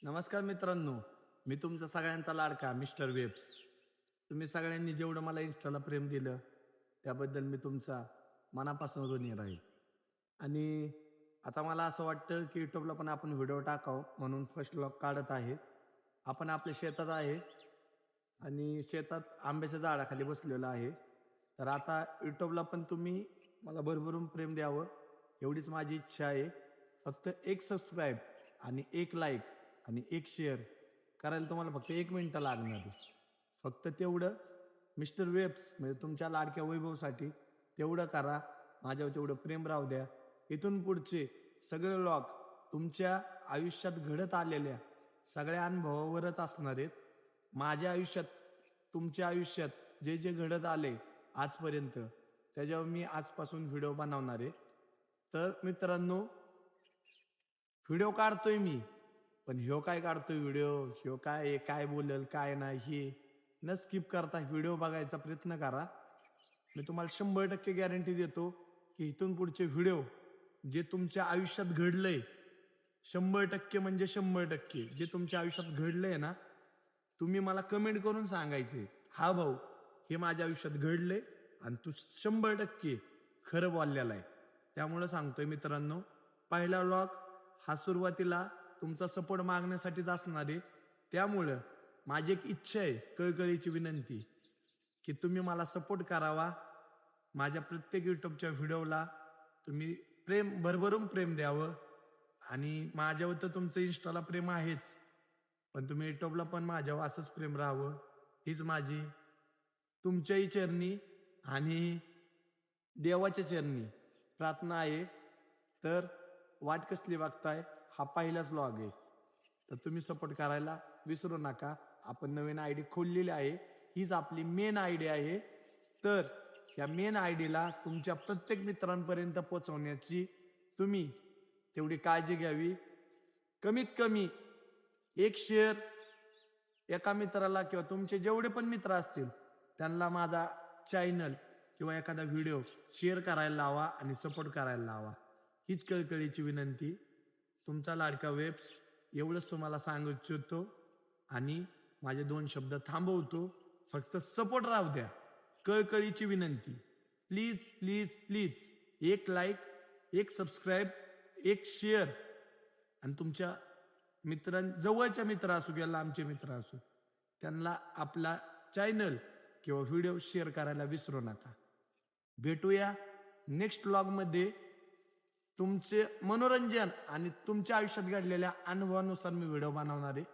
नमस्कार मित्रांनो, मी तुमचा सगळ्यांचा लाडका मिस्टर वेब्स. तुम्ही सगळ्यांनी जेवढं मला इन्स्टाला प्रेम दिलं त्याबद्दल मी तुमचा मनापासून ऋणी राहील. आणि आता मला असं वाटतं की यूट्यूबला पण आपण व्हिडिओ टाकावं म्हणून फर्स्ट व्लॉग काढत आहे. आपण आपल्या शेतात आहे आणि शेतात आंब्याच्या झाडाखाली बसलेलो आहे. तर आता यूट्यूबला पण तुम्ही मला भरभरून प्रेम द्यावं एवढीच माझी इच्छा आहे. फक्त एक सबस्क्राईब आणि एक लाईक आणि एक शेअर करायला तुम्हाला फक्त 1 मिनिट लागणार आहे. फक्त तेवढं मिस्टर वेब्स म्हणजे तुमच्या लाडक्या वैभवसाठी तेवढं करा. माझ्यावर तेवढं प्रेम राहू द्या. इथून पुढचे सगळे व्लॉग तुमच्या आयुष्यात घडत आलेल्या सगळ्या अनुभवावरच असणार आहेत. माझ्या आयुष्यात तुमच्या आयुष्यात जे जे घडत आले आजपर्यंत त्याच्यावर मी आजपासून व्हिडिओ बनवणार आहे. तर मित्रांनो, व्हिडिओ काढतोय मी, पण ह्यो काय काढतोय व्हिडिओ, ह्यो काय काय बोलेल काय नाही हे न स्किप करता व्हिडिओ बघायचा प्रयत्न करा. मी तुम्हाला 100% गॅरंटी देतो की इथून पुढचे व्हिडिओ जे तुमच्या आयुष्यात घडलंय 100% म्हणजे 100% जे तुमच्या आयुष्यात घडलंय ना, तुम्ही मला कमेंट करून सांगायचे, हा भाऊ हे माझ्या आयुष्यात घडले आणि तू 100% खरं बोललेला आहे. त्यामुळे सांगतोय मित्रांनो, पहिला व्लॉग हा सुरुवातीला तुमचा सपोर्ट मागण्यासाठीच असणार आहे. त्यामुळं माझी एक इच्छा आहे, कळकळीची विनंती की तुम्ही मला सपोर्ट करावा. माझ्या प्रत्येक युट्यूबच्या व्हिडिओला तुम्ही भरभरून प्रेम द्यावं. आणि माझ्यावर तर तुमचं इन्स्टाला प्रेम आहेच, पण तुम्ही युट्यूबला पण माझ्यावर असंच प्रेम राहावं हीच माझी तुमच्याही चरणी आणि देवाच्या चरणी प्रार्थना आहे. तर वाट कसली बघताय, हा पहिलाच व्लॉग आहे, तर तुम्ही सपोर्ट करायला विसरू नका. आपण नवीन आयडी खोललेली आहे, हीच आपली मेन आयडी आहे. तर या मेन आयडीला तुमच्या प्रत्येक मित्रांपर्यंत पोहोचवण्याची तुम्ही तेवढी काळजी घ्यावी. कमीत कमी एक शेअर एका मित्राला किंवा तुमचे जेवढे पण मित्र असतील त्यांना माझा चॅनल किंवा एखादा व्हिडिओ शेअर करायला लावा आणि सपोर्ट करायला लावा. हीच कळकळीची विनंती. तुमचा लाडका वेब्स एवढंच तुम्हाला सांगू इच्छितो आणि माझे 2 शब्द थांबवतो. फक्त सपोर्ट राहू द्या. कळकळीची विनंती. प्लीज प्लीज प्लीज एक लाईक, एक सबस्क्राईब, एक शेअर आणि तुमच्या जवळच्या मित्र असू किंवा लांबचे मित्र असू त्यांना आपला चॅनल किंवा व्हिडिओ शेअर करायला विसरू नका. भेटूया नेक्स्ट व्लॉगमध्ये. तुमचे मनोरंजन आणि तुमच्या आयुष्यात घडलेल्या अनुभवानुसार मी व्हिडिओ बनवणार आहे.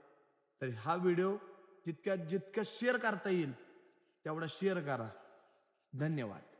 तर हा व्हिडिओ जितक्या शेअर करता येईल तेवढा शेअर करा. धन्यवाद.